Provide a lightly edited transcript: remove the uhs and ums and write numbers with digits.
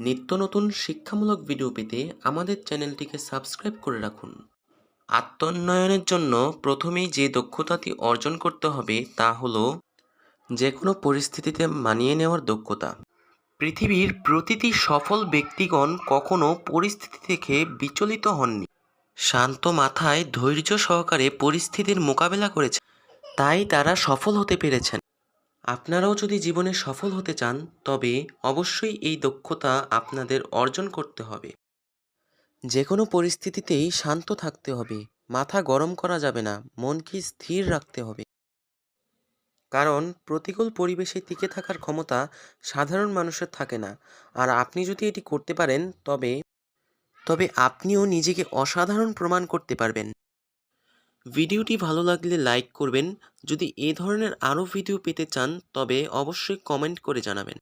নিত্য নতুন শিক্ষামূলক ভিডিও পেতে আমাদের চ্যানেলটিকে সাবস্ক্রাইব করে রাখুন। আত্মোন্নয়নের জন্য প্রথমেই যে দক্ষতাটি অর্জন করতে হবে তা হলো যে কোনো পরিস্থিতিতে মানিয়ে নেওয়ার দক্ষতা। পৃথিবীর প্রতিটি সফল ব্যক্তিগণ কখনো পরিস্থিতি থেকে বিচলিত হননি, শান্ত মাথায় ধৈর্য সহকারে পরিস্থিতির মোকাবেলা করেছে, তাই তারা সফল হতে পেরেছেন। আপনারাও যদি জীবনে সফল হতে চান তবে অবশ্যই এই দক্ষতা আপনাদের অর্জন করতে হবে। যে কোনো পরিস্থিতিতেই শান্ত থাকতে হবে, মাথা গরম করা যাবে না, মনকে স্থির রাখতে হবে। কারণ প্রতিকূল পরিবেশে টিকে থাকার ক্ষমতা সাধারণ মানুষের থাকে না। আর আপনি যদি এটি করতে পারেন তবে তবে আপনিও নিজেকে অসাধারণ প্রমাণ করতে পারবেন। ভিডিওটি ভালো লাগলে লাইক করবেন। যদি এ ধরনের আরও ভিডিও পেতে চান তবে অবশ্যই কমেন্ট করে জানাবেন।